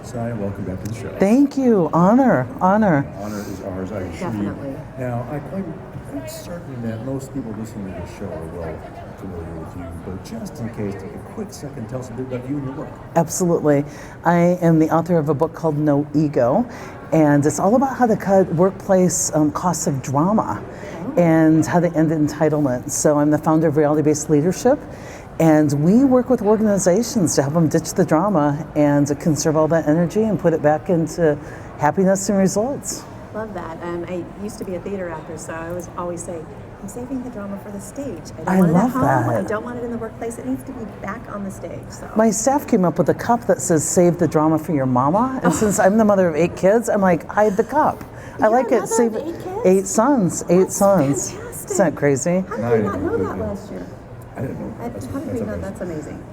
Saya, welcome back to the show. Thank you. Honor. Honor is ours, I assure you. Definitely. Now, I'm quite certain that most people listening to the show are well familiar with you, but just in case, take a quick second, tell us a bit about you and your work. Absolutely. I am the author of a book called No Ego, and it's all about how to cut workplace costs of drama and how to end entitlement. So I'm the founder of Reality-Based Leadership, and we work with organizations to help them ditch the drama and to conserve all that energy and put it back into happiness and results. Love that. I used to be a theater actor, so I always say, I'm saving the drama for the stage. I don't want love it at home. that. I don't want it in the workplace. It needs to be back on the stage. So. My staff came up with a cup that says "Save the drama for your mama," and since I'm the mother of 8 kids, I'm like, hide the cup. I like it. Save it. 8 kids? 8 sons. 8 sons. Fantastic. Isn't that crazy? How did you not know that last year? I didn't know. How did we know? That's amazing.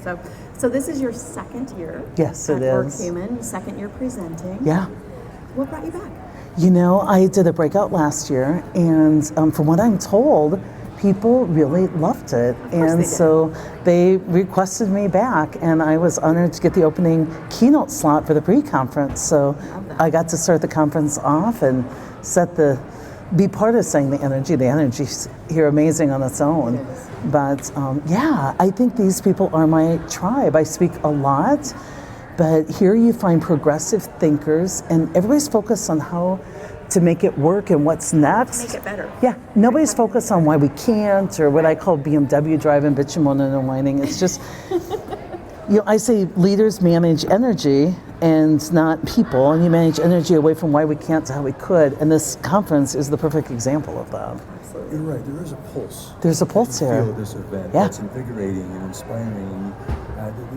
So this is your second year. Yes, it at is. WorkHuman, second year presenting. Yeah. What brought you back? You know, I did a breakout last year, and from what I'm told, people really loved it. And so they requested me back, and I was honored to get the opening keynote slot for the pre-conference. So I got to start the conference off and be part of setting the energy. The energy's here amazing on its own. But yeah, I think these people are my tribe. I speak a lot. But here you find progressive thinkers, and everybody's focused on how to make it work and what's next. Make it better. Yeah, nobody's focused on why we can't, or what I call BMW driving, bitching, moaning, and whining. It's just, I say leaders manage energy and not people, and you manage energy away from why we can't to how we could. And this conference is the perfect example of that. You're right, there is a pulse. There's a pulse you here. Feel at this event. Yeah. It's invigorating and inspiring.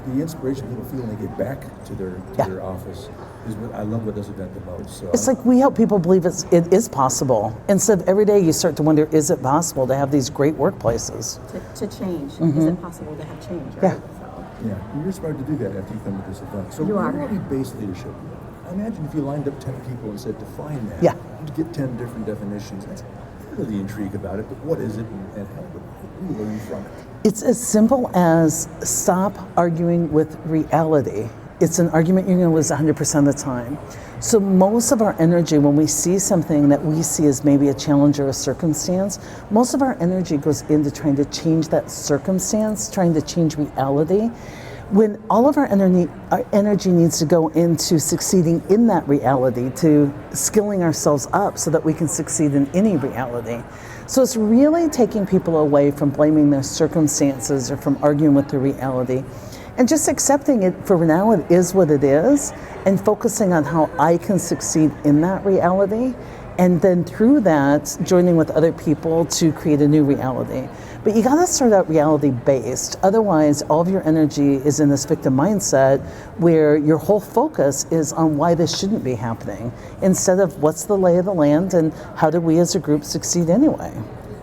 The inspiration people feel when they get back to their office is what I love about this event the most. So it's like we help people believe it is possible. Instead of every day you start to wonder, is it possible to have these great workplaces? To change. Is it possible to have change, right? Yeah. yeah, you're inspired to do that after you come to this event. So You are. reality-based leadership. Imagine if you lined up 10 people and said, define that. Yeah. You'd get 10 different definitions. That's part of the intrigue about it, but what is it and how do you learn from it? It's as simple as stop arguing with reality. It's an argument you're going to lose 100% of the time. So most of our energy, when we see something that we see as maybe a challenge or a circumstance, most of our energy goes into trying to change that circumstance, trying to change reality, when all of our energy needs to go into succeeding in that reality, to skilling ourselves up so that we can succeed in any reality. So it's really taking people away from blaming their circumstances or from arguing with the reality, and just accepting it for now it is what it is, and focusing on how I can succeed in that reality, and then through that joining with other people to create a new reality. But you gotta start out reality based, otherwise all of your energy is in this victim mindset where your whole focus is on why this shouldn't be happening, instead of what's the lay of the land and how do we as a group succeed anyway.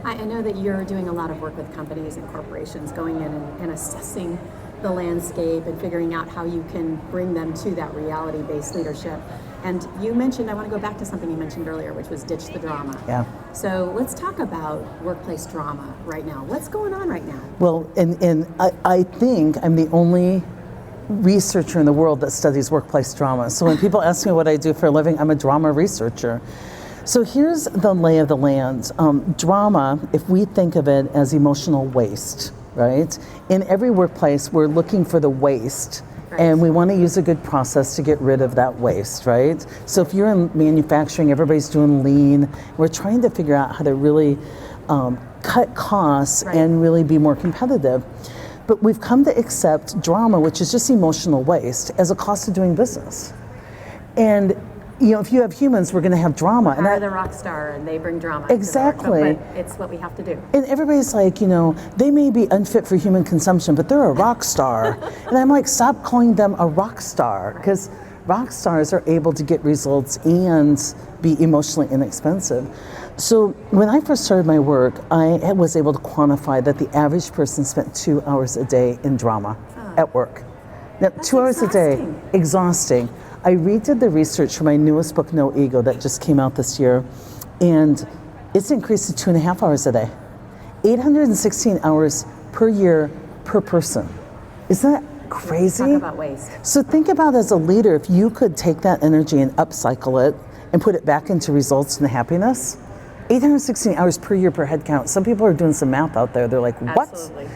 I know that you're doing a lot of work with companies and corporations, going in and assessing the landscape and figuring out how you can bring them to that reality-based leadership. And you mentioned, I want to go back to something you mentioned earlier, which was ditch the drama. Yeah. So let's talk about workplace drama right now. What's going on right now? Well, and I think I'm the only researcher in the world that studies workplace drama. So when people ask me what I do for a living, I'm a drama researcher. So here's the lay of the land. Drama, if we think of it as emotional waste, right? In every workplace, we're looking for the waste. Right. And we want to use a good process to get rid of that waste, right? So if you're in manufacturing, everybody's doing lean. We're trying to figure out how to really cut costs and really be more competitive. But we've come to accept drama, which is just emotional waste, as a cost of doing business. And if you have humans, we're going to have drama. And they're the rock star, and they bring drama. Exactly. But it's what we have to do. And everybody's like, they may be unfit for human consumption, but they're a rock star. And I'm like, stop calling them a rock star, because rock stars are able to get results and be emotionally inexpensive. So when I first started my work, I was able to quantify that the average person spent 2 hours a day in drama at work. Now, 2 hours a day, exhausting. I redid the research for my newest book, No Ego, that just came out this year, and it's increased to 2.5 hours a day. 816 hours per year per person. Isn't that crazy? Talk about waste. So think about, as a leader, if you could take that energy and upcycle it and put it back into results and happiness. 816 hours per year per head count. Some people are doing some math out there. They're like, what? Absolutely.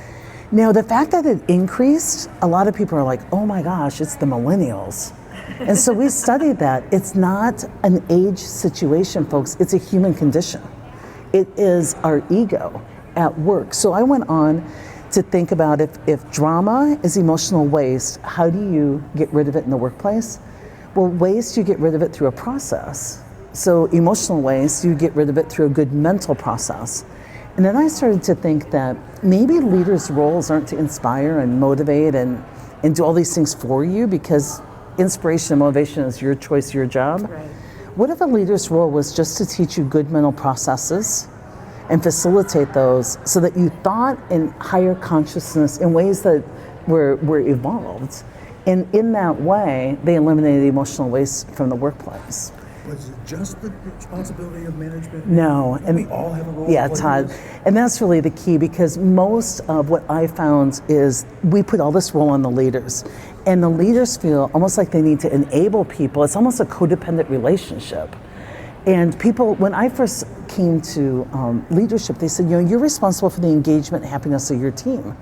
Now, the fact that it increased, a lot of people are like, oh my gosh, it's the millennials. And so we studied that. It's not an age situation, folks. It's a human condition. It is our ego at work. So I went on to think about, if drama is emotional waste, how do you get rid of it in the workplace? Well, waste, you get rid of it through a process. So emotional waste, you get rid of it through a good mental process. And then I started to think that maybe leaders' roles aren't to inspire and motivate and do all these things for you, because inspiration and motivation is your choice, your job. Right. What if a leader's role was just to teach you good mental processes and facilitate those so that you thought in higher consciousness in ways that were evolved? And in that way, they eliminated emotional waste from the workplace. Was it just the responsibility of management? No. And we all have a role. Yeah, to play Todd. in this? And that's really the key, because most of what I found is we put all this role on the leaders. And the leaders feel almost like they need to enable people. It's almost a codependent relationship. And people, when I first came to leadership, they said, you're responsible for the engagement and happiness of your team.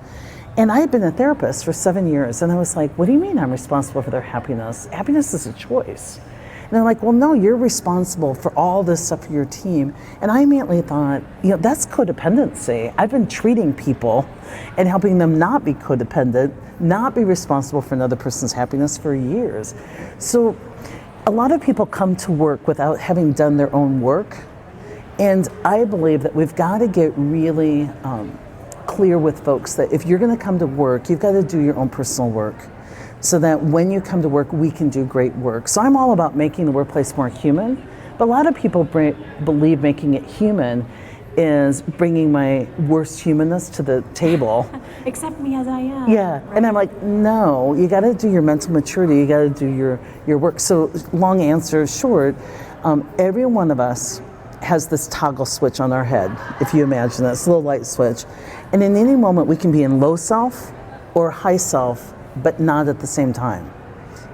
And I had been a therapist for 7 years, and I was like, what do you mean I'm responsible for their happiness? Happiness is a choice. And they're like, well, no, you're responsible for all this stuff for your team. And I immediately thought, that's codependency. I've been treating people and helping them not be codependent, not be responsible for another person's happiness for years. So a lot of people come to work without having done their own work. And I believe that we've got to get really clear with folks that if you're going to come to work, you've got to do your own personal work, so that when you come to work, we can do great work. So I'm all about making the workplace more human, but a lot of people believe making it human is bringing my worst humanness to the table. Accept me as I am. Yeah, Right? and I'm like, no, you gotta do your mental maturity, you gotta do your work. So long answer short, every one of us has this toggle switch on our head, if you imagine that, it's a little light switch. And in any moment we can be in low self or high self, but not at the same time.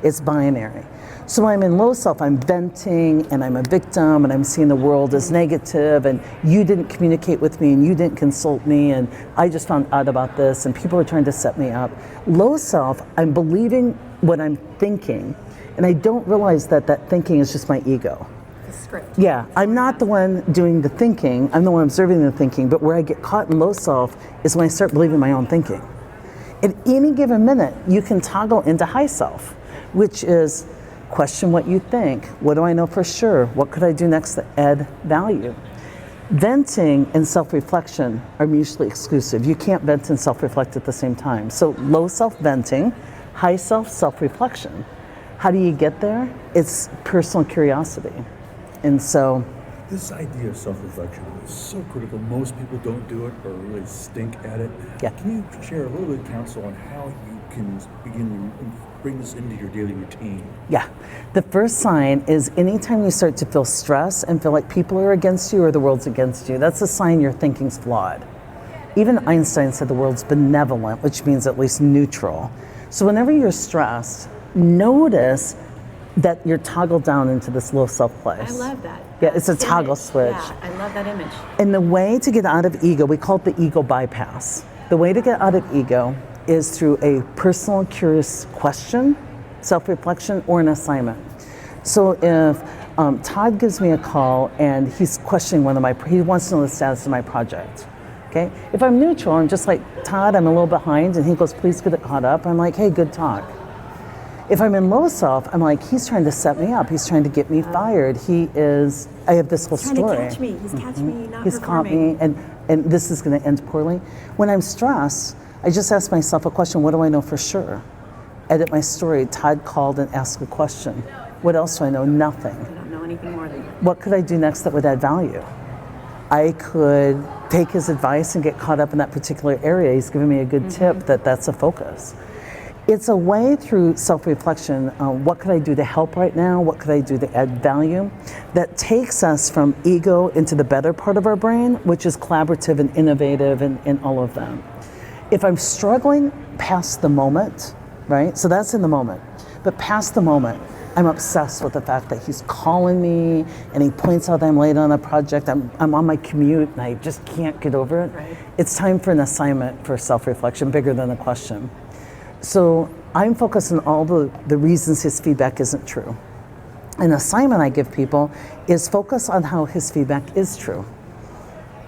It's binary. So when I'm in low self, I'm venting and I'm a victim and I'm seeing the world as negative, and you didn't communicate with me and you didn't consult me and I just found out about this and people are trying to set me up. Low self, I'm believing what I'm thinking, and I don't realize that that thinking is just my ego. The script. Yeah, I'm not the one doing the thinking, I'm the one observing the thinking, but where I get caught in low self is when I start believing my own thinking. At any given minute, you can toggle into high self, which is question what you think. What do I know for sure? What could I do next to add value? Venting and self-reflection are mutually exclusive. You can't vent and self-reflect at the same time. So low self-venting, high self-reflection. How do you get there? It's personal curiosity. And so This idea of self-reflection is so critical. Most people don't do it or really stink at it. Yeah. Can you share a little bit of counsel on how you can begin to bring this into your daily routine? yeah, the first sign is anytime you start to feel stress and feel like people are against you or the world's against you, that's a sign your thinking's flawed. Even Einstein said the world's benevolent, which means at least neutral. So whenever you're stressed, notice that you're toggled down into this low self place. I love that. Yeah, it's a Image. toggle switch. Yeah, I love that image. And the way to get out of ego, we call it the ego bypass. The way to get out of ego is through a personal curious question, self-reflection, or an assignment. So if Todd gives me a call and he's questioning he wants to know the status of my project. Okay? If I'm neutral, I'm just like, Todd, I'm a little behind, and he goes, please get it caught up. I'm like, hey, good talk. If I'm in low self, I'm like, he's trying to set me up. He's trying to get me fired. I have this whole He's trying story. to catch me. He's catch me, not He's caught performing. me, and this is going to end poorly. When I'm stressed, I just ask myself a question, what do I know for sure? Edit my story. Todd called and asked a question. What else do I know? Nothing. I don't know anything more than you. What could I do next that would add value? I could take his advice and get caught up in that particular area. He's given me a good tip that's a focus. It's a way through self-reflection, what could I do to help right now? What could I do to add value? That takes us from ego into the better part of our brain, which is collaborative and innovative and all of that. If I'm struggling past the moment, right? So that's in the moment. But past the moment, I'm obsessed with the fact that he's calling me and he points out that I'm late on a project. I'm on my commute and I just can't get over it. Right. It's time for an assignment for self-reflection, bigger than a question. So I'm focused on all the reasons his feedback isn't true. An assignment I give people is focus on how his feedback is true.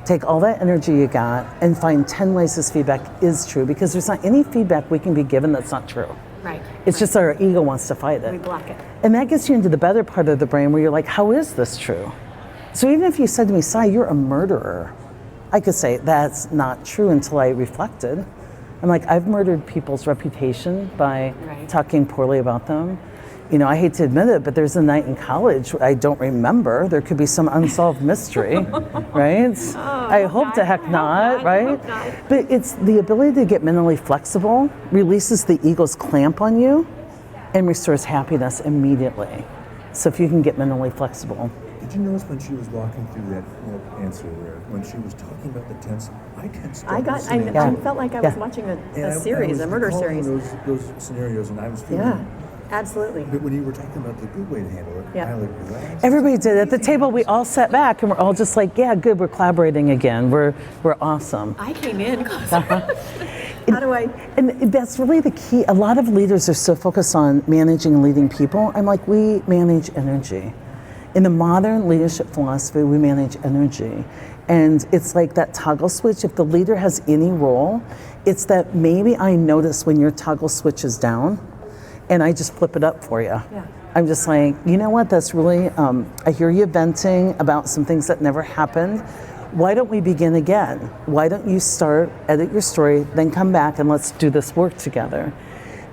Take all that energy you got and find 10 ways his feedback is true, because there's not any feedback we can be given that's not true. Right. It's just our ego wants to fight it. We block it. And that gets you into the better part of the brain where you're like, how is this true? So even if you said to me, Sai, you're a murderer, I could say that's not true until I reflected. I'm like, I've murdered people's reputation by talking poorly about them. You know, I hate to admit it, but there's a night in college I don't remember. There could be some unsolved mystery, right? I hope the heck not, right? But it's the ability to get mentally flexible, releases the ego's clamp on you, and restores happiness immediately. So if you can get mentally flexible. Did you notice when she was walking through that answer there, when she was talking about the tense, I tensed up. I felt like I was watching a series, a murder series. Those scenarios, and I was feeling. Absolutely. But when you were talking about the good way to handle it, I like relaxed. Everybody did. At the table, we all sat back and we're all just like, yeah, good, we're collaborating again. We're awesome. I came in. How do I? And that's really the key. A lot of leaders are so focused on managing and leading people. I'm like, we manage energy. In the modern leadership philosophy, we manage energy. And it's like that toggle switch. If the leader has any role, it's that maybe I notice when your toggle switch is down, and I just flip it up for you. Yeah. I'm just like, you know what, that's really, I hear you venting about some things that never happened. Why don't we begin again? Why don't you start, edit your story, then come back and let's do this work together.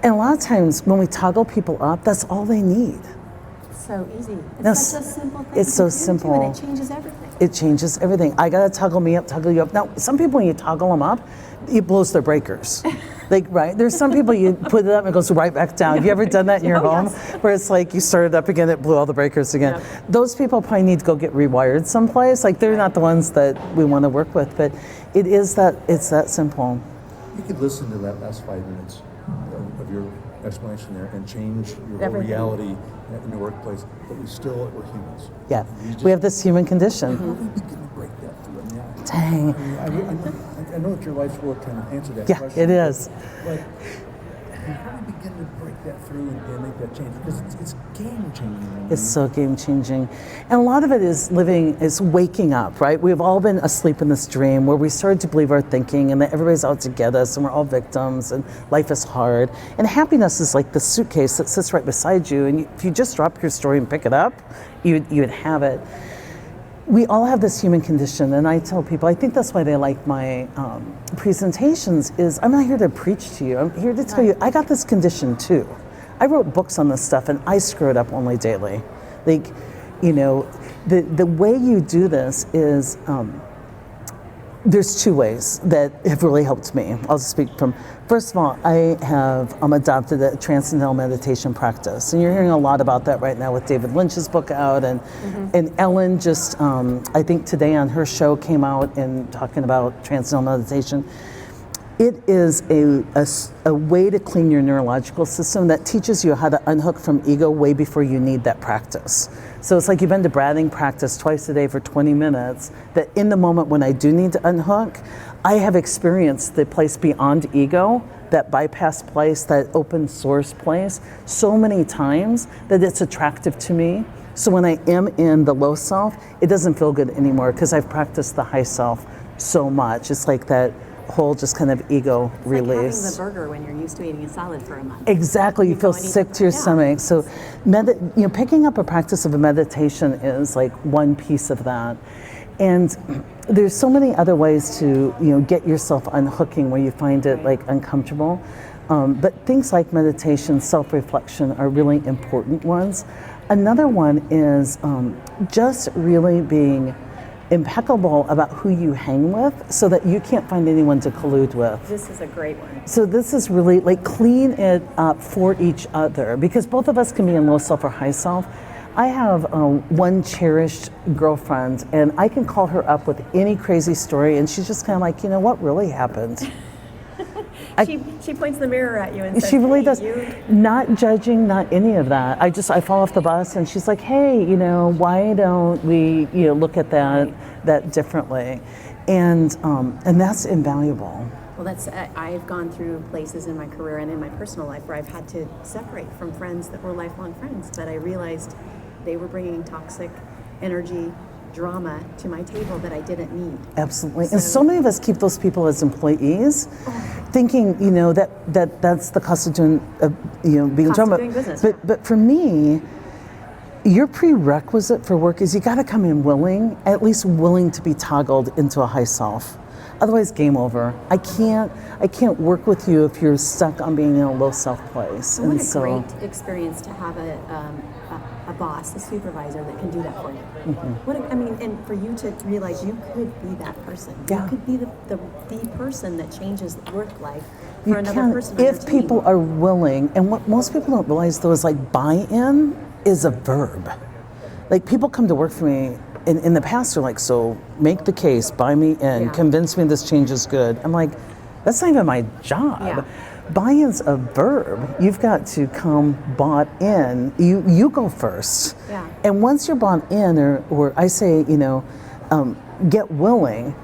And a lot of times when we toggle people up, that's all they need. So easy. It's such a simple thing. It's so simple. And it changes everything. It changes everything. I gotta toggle me up, toggle you up. Now, some people when you toggle them up, it blows their breakers. Like, right? There's some people you put it up and it goes right back down. Have you ever done that in your home? Yes. Where it's like you started up again, it blew all the breakers again. Yeah. Those people probably need to go get rewired someplace. Like they're not the ones that we want to work with, but it's that simple. You could listen to that last 5 minutes of your explanation there and change your whole reality in the workplace, but we're humans. Yeah, we have this human condition. How do we begin to break that through? Dang. I know that your life's work kind of answered that question. Yeah, it is. But how do we begin to break that through and make that change? Because it's game-changing. It's so game-changing. And a lot of it is waking up, right? We've all been asleep in this dream where we started to believe our thinking and that everybody's out to get us and we're all victims and life is hard. And happiness is like the suitcase that sits right beside you, and if you just drop your story and pick it up, you'd have it. We all have this human condition, and I tell people, I think that's why they like my presentations, is I'm not here to preach to you. I'm here to tell you, I got this condition too. I wrote books on this stuff, and I screw it up only daily. Like, you know, the way you do this is, there's two ways that have really helped me. I'll just speak from, first of all, I have adopted a transcendental meditation practice. And you're hearing a lot about that right now with David Lynch's book out. And Ellen just, I think today on her show came out and talking about transcendental meditation. It is a way to clean your neurological system that teaches you how to unhook from ego way before you need that practice. So it's like you've been to breathing practice twice a day for 20 minutes, that in the moment when I do need to unhook, I have experienced the place beyond ego, that bypass place, that open source place, so many times that it's attractive to me. So when I am in the low self, it doesn't feel good anymore because I've practiced the high self so much. It's like that whole just kind of ego release. Like having the burger when you're used to eating a salad for a month. Exactly, you feel sick to your stomach. So, picking up a practice of a meditation is like one piece of that. And there's so many other ways to, get yourself unhooking where you find it like uncomfortable. But things like meditation, self-reflection are really important ones. Another one is just really being impeccable about who you hang with so that you can't find anyone to collude with. This is a great one. So this is really like clean it up for each other, because both of us can be in low self or high self. I have one cherished girlfriend, and I can call her up with any crazy story, and she's just kind of like, what really happened? She points the mirror at you and says, She really "Hey, does. you." Not judging, not any of that. I fall off the bus and she's like, hey, why don't we, look at that differently? And that's invaluable. Well, I've gone through places in my career and in my personal life where I've had to separate from friends that were lifelong friends, but I realized they were bringing toxic energy, drama to my table that I didn't need. Absolutely. And so many of us keep those people as employees, thinking, that's the cost of doing, being Cost drama. of doing business, But for me, your prerequisite for work is you got to come in willing, at least willing to be toggled into a high self. Otherwise, game over. I can't work with you if you're stuck on being in a low self place. What a great experience to have a boss, a supervisor that can do that for you. Mm-hmm. And for you to realize you could be that person. Yeah. You could be the person that changes work life for You another can, person on if your team. people are willing. And what most people don't realize though is like buy-in is a verb. Like people come to work for me in the past are like, so make the case, buy me in, convince me this change is good. I'm like, that's not even my job. Yeah. Buy-in's a verb. You've got to come bought in. You go first. Yeah. And once you're bought in, or I say, get willing.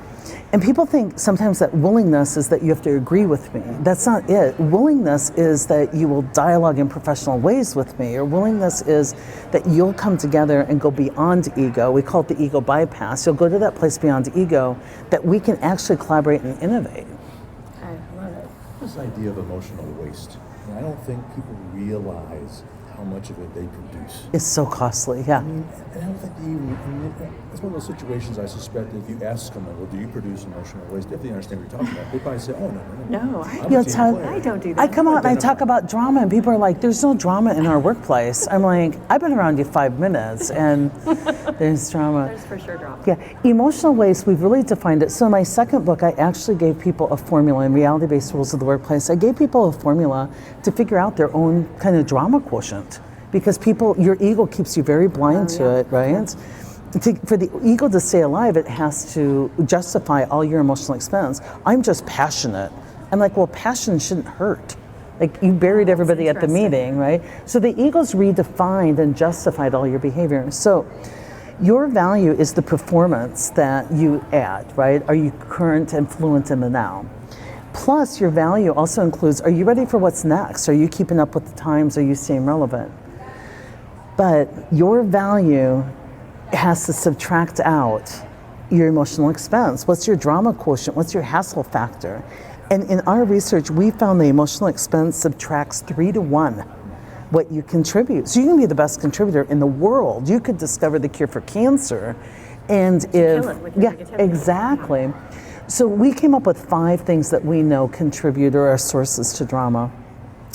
And people think sometimes that willingness is that you have to agree with me. That's not it. Willingness is that you will dialogue in professional ways with me, or willingness is that you'll come together and go beyond ego. We call it the ego bypass. You'll go to that place beyond ego that we can actually collaborate and innovate. I love it. This idea of emotional waste. I don't think people realize how much of it they produce. It's so costly, yeah. And I don't think it's one of those situations I suspect that if you ask someone, well, do you produce emotional waste? If they understand what you're talking about, they probably say, oh, no. No, I'm a team player. I don't do that. I come out and I talk about drama and people are like, there's no drama in our workplace. I'm like, I've been around you 5 minutes and there's drama. There's for sure drama. Yeah, emotional waste, we've really defined it. So in my second book, I actually gave people a formula in Reality-Based Rules of the Workplace. I gave people a formula to figure out their own kind of drama quotient. Because your ego keeps you very blind to it, right? For the ego to stay alive, it has to justify all your emotional expense. I'm just passionate. I'm like, well, passion shouldn't hurt. Like you buried everybody at the meeting, right? So the ego's redefined and justified all your behavior. So your value is the performance that you add, right? Are you current and fluent in the now? Plus your value also includes, are you ready for what's next? Are you keeping up with the times? Are you staying relevant? But your value has to subtract out your emotional expense. What's your drama quotient? What's your hassle factor? And in our research, we found the emotional expense subtracts 3 to 1 what you contribute. So you can be the best contributor in the world. You could discover the cure for cancer. And exactly. So we came up with 5 things that we know contribute or are sources to drama.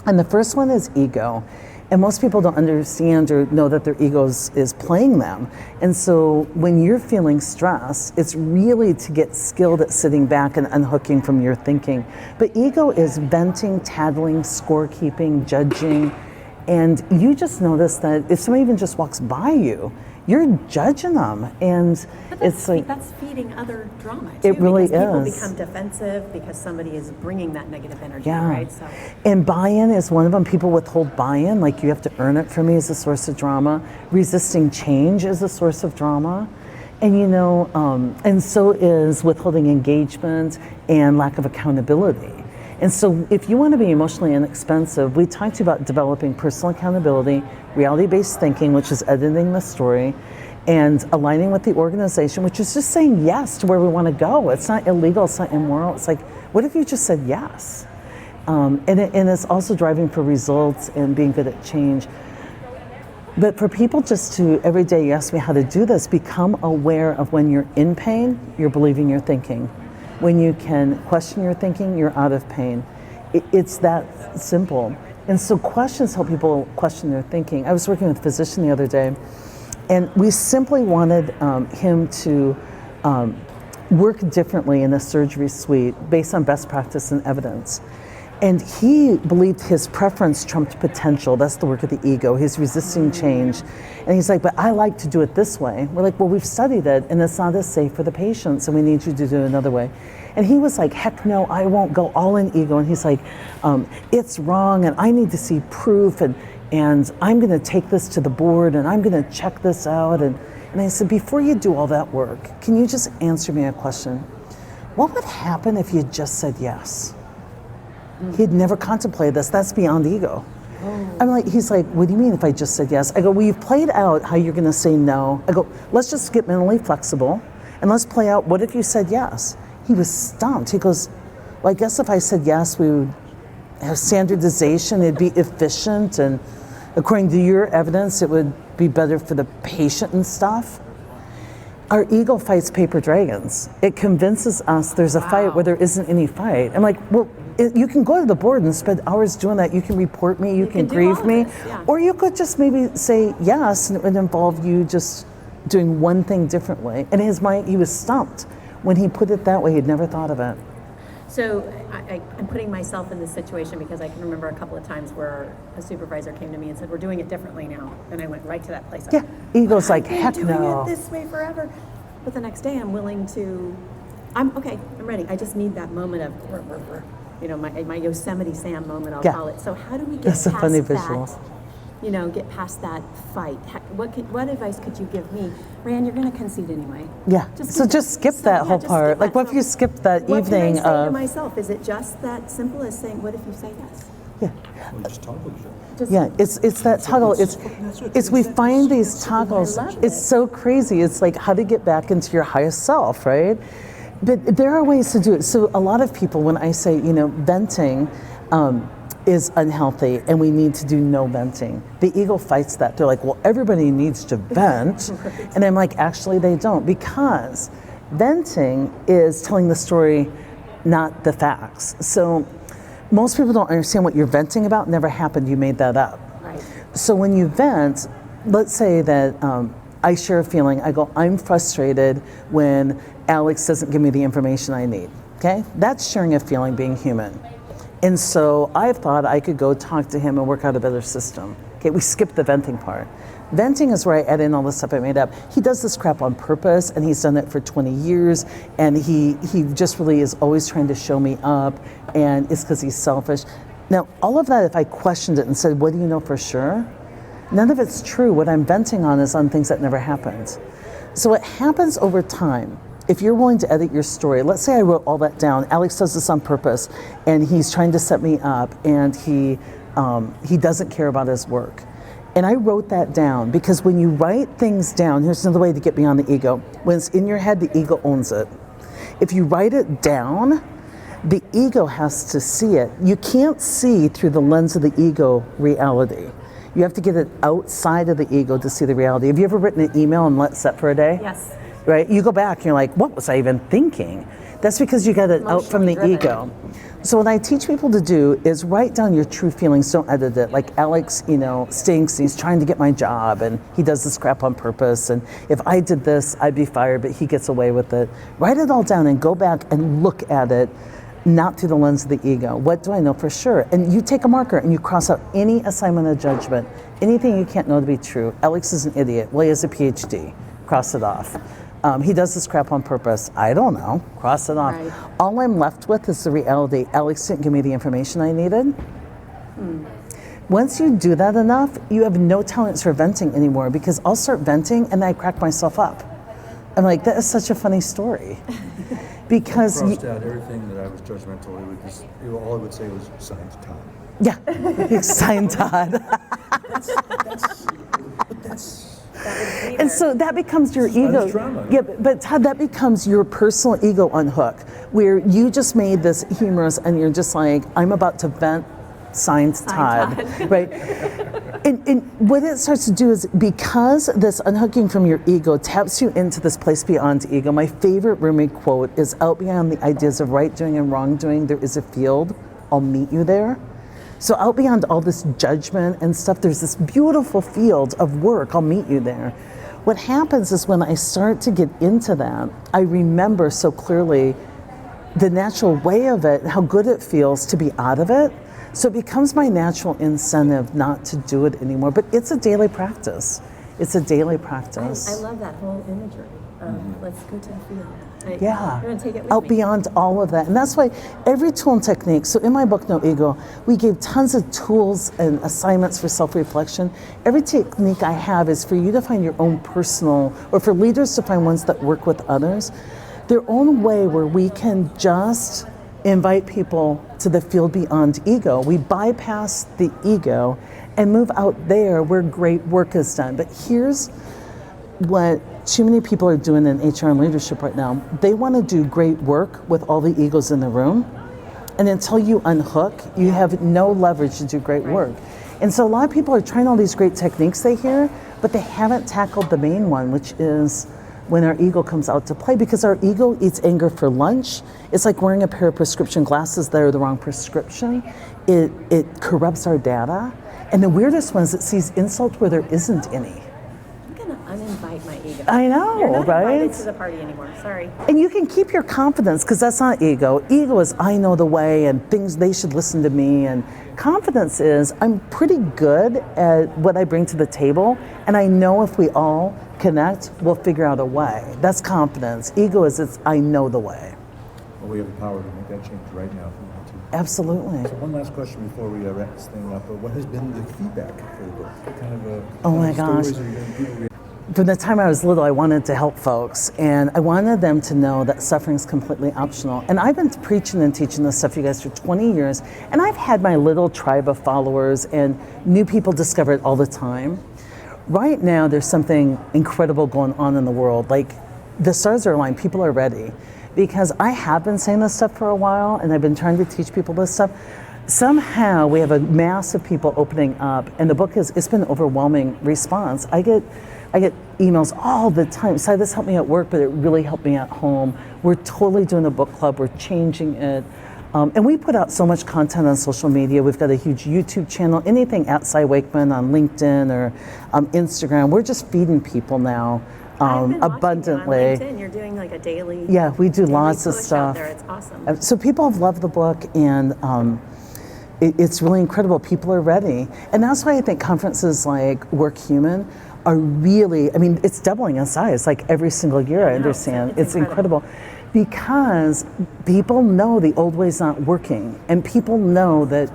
And the first one is ego. And most people don't understand or know that their ego is playing them. And so when you're feeling stress, it's really to get skilled at sitting back and unhooking from your thinking. But ego is venting, tattling, scorekeeping, judging. And you just notice that if somebody even just walks by you, you're judging them, and it's like that's feeding other drama too. It really people is. Become defensive because somebody is bringing that negative energy, Yeah. right? So, and buy-in is one of them. People withhold buy-in, like you have to earn it from me, is a source of drama. Resisting change is a source of drama, and and so is withholding engagement and lack of accountability. And so if you want to be emotionally inexpensive, we talked about developing personal accountability, reality-based thinking, which is editing the story, and aligning with the organization, which is just saying yes to where we want to go. It's not illegal, it's not immoral. It's like, what if you just said yes? And it's also driving for results and being good at change. But for people just to, every day you ask me how to do this, become aware of when you're in pain, you're believing you're thinking. When you can question your thinking, you're out of pain. It's that simple. And so questions help people question their thinking. I was working with a physician the other day, and we simply wanted him to work differently in the surgery suite based on best practice and evidence. And he believed his preference trumped potential. That's the work of the ego. He's resisting change. And he's like, but I like to do it this way. We're like, well, we've studied it and it's not as safe for the patients and we need you to do it another way. And he was like, heck no, I won't go all in ego. And he's like, it's wrong and I need to see proof and I'm gonna take this to the board and I'm gonna check this out. And I said, before you do all that work, can you just answer me a question? What would happen if you just said yes? He'd never contemplated this. That's beyond ego. I'm like, he's like, what do you mean if I just said yes? I go, well, you've played out how you're gonna say no. I go, let's just get mentally flexible and let's play out, what if you said yes? He was stumped. He goes, well, I guess if I said yes, we would have standardization, it'd be efficient, and according to your evidence, it would be better for the patient and stuff. Our ego fights paper dragons. It convinces us there's a fight where there isn't any fight. I'm like, well, you can go to the board and spend hours doing that. You can report me, you can grieve me, or you could just maybe say yes, and it would involve you just doing one thing differently. And in his mind, he was stumped. When he put it that way, he'd never thought of it. So I'm putting myself in this situation because I can remember a couple of times where a supervisor came to me and said, we're doing it differently now. And I went right to that place. Yeah, ego's like, heck doing no. it this way forever. But the next day I'm willing to, I'm ready. I just need that moment of, my Yosemite Sam moment, I'll call it. So how do we get That's past a funny that? visual. Get past that fight. What advice could you give me? Rand, you're going to concede anyway. Yeah. Just skip that whole part. Like, what if you skipped that what evening? What can I say to myself? Is it just that simple as saying, "What if you say yes"? Yeah. Well, just toggle it. Yeah. It's that toggle. It's we find these toggles. It's so crazy. It's like how to get back into your highest self, right? But there are ways to do it. So a lot of people, when I say, venting. Is unhealthy and we need to do no venting. The ego fights that. They're like, well, everybody needs to vent. And I'm like, actually they don't, because venting is telling the story, not the facts. So most people don't understand what you're venting about. Never happened, you made that up. Right. So when you vent, let's say that I share a feeling, I go, I'm frustrated when Alex doesn't give me the information I need, okay? That's sharing a feeling, being human. And so I thought I could go talk to him and work out a better system. Okay, we skipped the venting part. Venting is where I add in all the stuff I made up. He does this crap on purpose, and he's done it for 20 years, and he just really is always trying to show me up, and it's because he's selfish. Now, all of that, if I questioned it and said, what do you know for sure? None of it's true. What I'm venting on is on things that never happened. So what happens over time, if you're willing to edit your story, let's say I wrote all that down. Alex does this on purpose, and he's trying to set me up, and he doesn't care about his work. And I wrote that down because when you write things down, here's another way to get beyond the ego. When it's in your head, the ego owns it. If you write it down, the ego has to see it. You can't see through the lens of the ego reality. You have to get it outside of the ego to see the reality. Have you ever written an email and let set for a day? Yes. Right? You go back and you're like, what was I even thinking? That's because you got it out from the ego. So what I teach people to do is write down your true feelings, don't edit it. Like Alex, stinks, and he's trying to get my job, and he does this crap on purpose, and if I did this, I'd be fired, but he gets away with it. Write it all down and go back and look at it, not through the lens of the ego. What do I know for sure? And you take a marker and you cross out any assignment of judgment, anything you can't know to be true. Alex is an idiot. Well, he has a PhD. Cross it off. He does this crap on purpose. I don't know. Cross it off. Right. All I'm left with is the reality. Alex didn't give me the information I needed. Once you do that enough, you have no tolerance for venting anymore, because I'll start venting and then I crack myself up. I'm like, that is such a funny story. Because Crossed out everything that I was judgmental. All I would say was signed Todd. yeah, signed Todd. And so that becomes your ego. Drama. Yeah, but Todd, that becomes your personal ego unhook, where you just made this humorous and you're just like, I'm about to vent, signed Todd, right? And what it starts to do is, because this unhooking from your ego taps you into this place beyond ego. My favorite Rumi quote is, out beyond the ideas of right doing and wrong doing, there is a field. I'll meet you there. So out beyond all this judgment and stuff, there's this beautiful field of work. I'll meet you there. What happens is when I start to get into that, I remember so clearly the natural way of it, how good it feels to be out of it. So it becomes my natural incentive not to do it anymore. But it's a daily practice. It's a daily practice. I love that whole imagery. Let's go to the field. Yeah, I'm going to take it with out me. beyond all of that. And that's why every tool and technique, so in my book, No Ego, we gave tons of tools and assignments for self-reflection. Every technique I have is for you to find your own personal, or for leaders to find ones that work with others, their own way where we can just invite people to the field beyond ego. We bypass the ego and move out there where great work is done. But here's what too many people are doing in HR and leadership right now. They want to do great work with all the egos in the room. And until you unhook, you have no leverage to do great work. And so a lot of people are trying all these great techniques they hear, but they haven't tackled the main one, which is when our ego comes out to play, because our ego eats anger for lunch. It's like wearing a pair of prescription glasses that are the wrong prescription. It corrupts our data. And the weirdest one is it sees insult where there isn't any. Uninvite my ego. I know, You're not right? invited to the party anymore. Sorry. And you can keep your confidence, because that's not ego. Ego is I know the way and things, they should listen to me. And confidence is I'm pretty good at what I bring to the table, and I know if we all connect, we'll figure out a way. That's confidence. Ego is it's I know the way. Well, we have the power to make that change right now if we want to. Absolutely. So one last question before we wrap this thing up. What has been the feedback for the book? What kind of Oh my gosh. stories are you getting people? From the time I was little, I wanted to help folks, and I wanted them to know that suffering is completely optional. And I've been preaching and teaching this stuff, you guys, for 20 years, and I've had my little tribe of followers, and new people discover it all the time. Right now, there's something incredible going on in the world. Like, the stars are aligned, people are ready. Because I have been saying this stuff for a while, and I've been trying to teach people this stuff. Somehow, we have a mass of people opening up, and the book it's been an overwhelming response. I get emails all the time. So this helped me at work, but it really helped me at home. We're totally doing a book club. We're changing it. And we put out so much content on social media. We've got a huge YouTube channel, anything at Cy Wakeman on LinkedIn or Instagram. We're just feeding people now abundantly. I've been watching you on LinkedIn. You're doing like a daily. Yeah, we do daily lots of push stuff. out there. It's awesome. So people have loved the book, and it's really incredible. People are ready. And that's why I think conferences like WorkHuman are really, I mean, it's doubling in size like every single year, I understand. It's incredible. Because people know the old way's not working, and people know that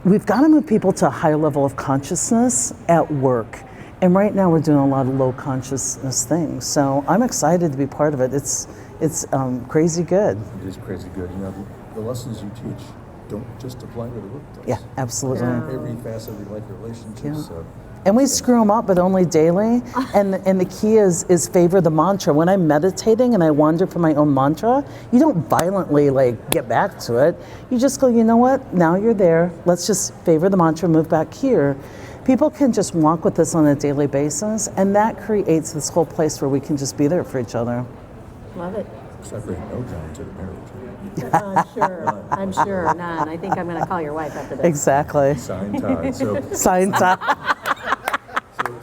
we've got to move people to a higher level of consciousness at work. And right now we're doing a lot of low consciousness things. So I'm excited to be part of it. It's crazy good. It is crazy good. You know, the lessons you teach don't just apply to the workplace. Yeah, absolutely. Every facet of your life, relationships. Yeah. So. And we screw them up, but only daily. And the key is favor the mantra. When I'm meditating and I wander from my own mantra, you don't violently like get back to it. You just go, you know what? Now you're there. Let's just favor the mantra, move back here. People can just walk with this on a daily basis, and that creates this whole place where we can just be there for each other. Love it. Separate no down to the marriage. I'm sure. None. I think I'm going to call your wife after this. Exactly. Signed Todd. So, Sign time.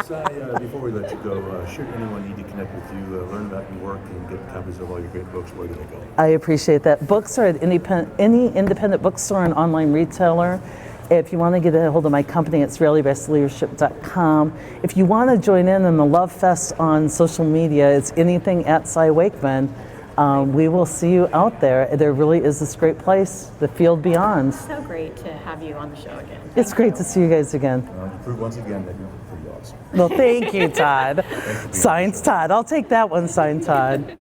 Cy, before we let you go, should anyone need to connect with you, learn about your work, and get copies of all your great books, where do they go? I appreciate that. Books are at any independent bookstore and online retailer. If you want to get a hold of my company, it's reallyBestLeadership.com. If you want to join in the Love Fest on social media, it's anything at Cy Wakeman. We will see you out there. There really is this great place, the field beyond. So great to have you on the show again. It's great to see you guys again. You prove once again that you're pretty awesome. Well, thank you, Todd. Signs Todd. I'll take that one, signed Todd.